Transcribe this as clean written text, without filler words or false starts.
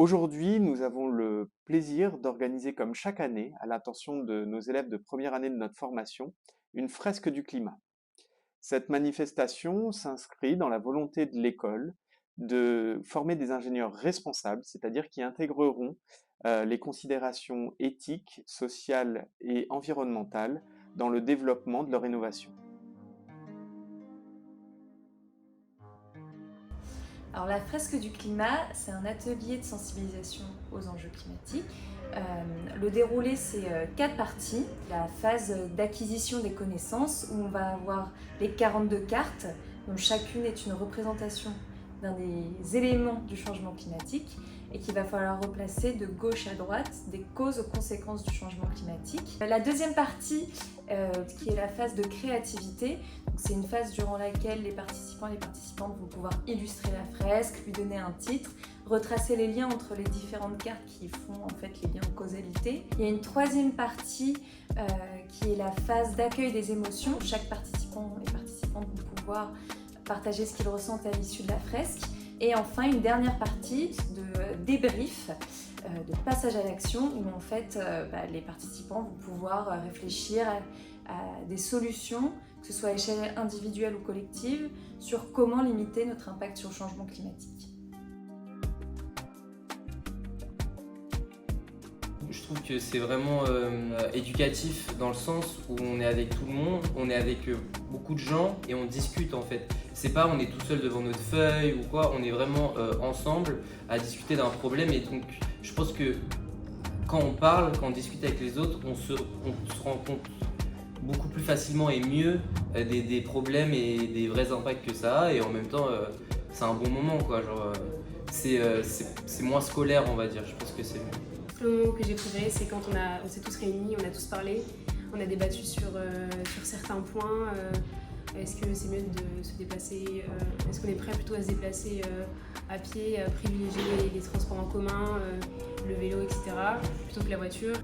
Aujourd'hui, nous avons le plaisir d'organiser comme chaque année, à l'attention de nos élèves de première année de notre formation, une fresque du climat. Cette manifestation s'inscrit dans la volonté de l'école de former des ingénieurs responsables, c'est-à-dire qui intégreront les considérations éthiques, sociales et environnementales dans le développement de leur innovation. Alors la fresque du climat, c'est un atelier de sensibilisation aux enjeux climatiques. Le déroulé, c'est 4 parties. La phase d'acquisition des connaissances, où on va avoir les 42 cartes, dont chacune est une représentation d'un des éléments du changement climatique et qu'il va falloir replacer de gauche à droite des causes aux conséquences du changement climatique. La deuxième partie, qui est la phase de créativité, c'est une phase durant laquelle les participants et les participantes vont pouvoir illustrer la fresque, lui donner un titre, retracer les liens entre les différentes cartes qui font en fait les liens de causalité. Il y a une troisième partie qui est la phase d'accueil des émotions. Chaque participant et participante vont pouvoir partager ce qu'ils ressentent à l'issue de la fresque. Et enfin, une dernière partie de débrief, de passage à l'action, où en fait les participants vont pouvoir réfléchir à des solutions, que ce soit à échelle individuelle ou collective, sur comment limiter notre impact sur le changement climatique. Je trouve que c'est vraiment éducatif dans le sens où on est avec tout le monde, on est avec beaucoup de gens et on discute en fait. C'est pas on est tout seul devant notre feuille ou quoi, on est vraiment ensemble à discuter d'un problème et donc je pense que quand on parle, quand on discute avec les autres, on se rend compte beaucoup plus facilement et mieux des problèmes et des vrais impacts que ça a et en même temps c'est un bon moment quoi, genre c'est moins scolaire on va dire, je pense que c'est mieux. Le moment que j'ai préféré, c'est quand on s'est tous réunis, on a tous parlé, on a débattu sur certains points. Est-ce que c'est mieux de se déplacer, est-ce qu'on est prêt plutôt à se déplacer à pied, à privilégier les transports en commun, le vélo, etc., plutôt que la voiture.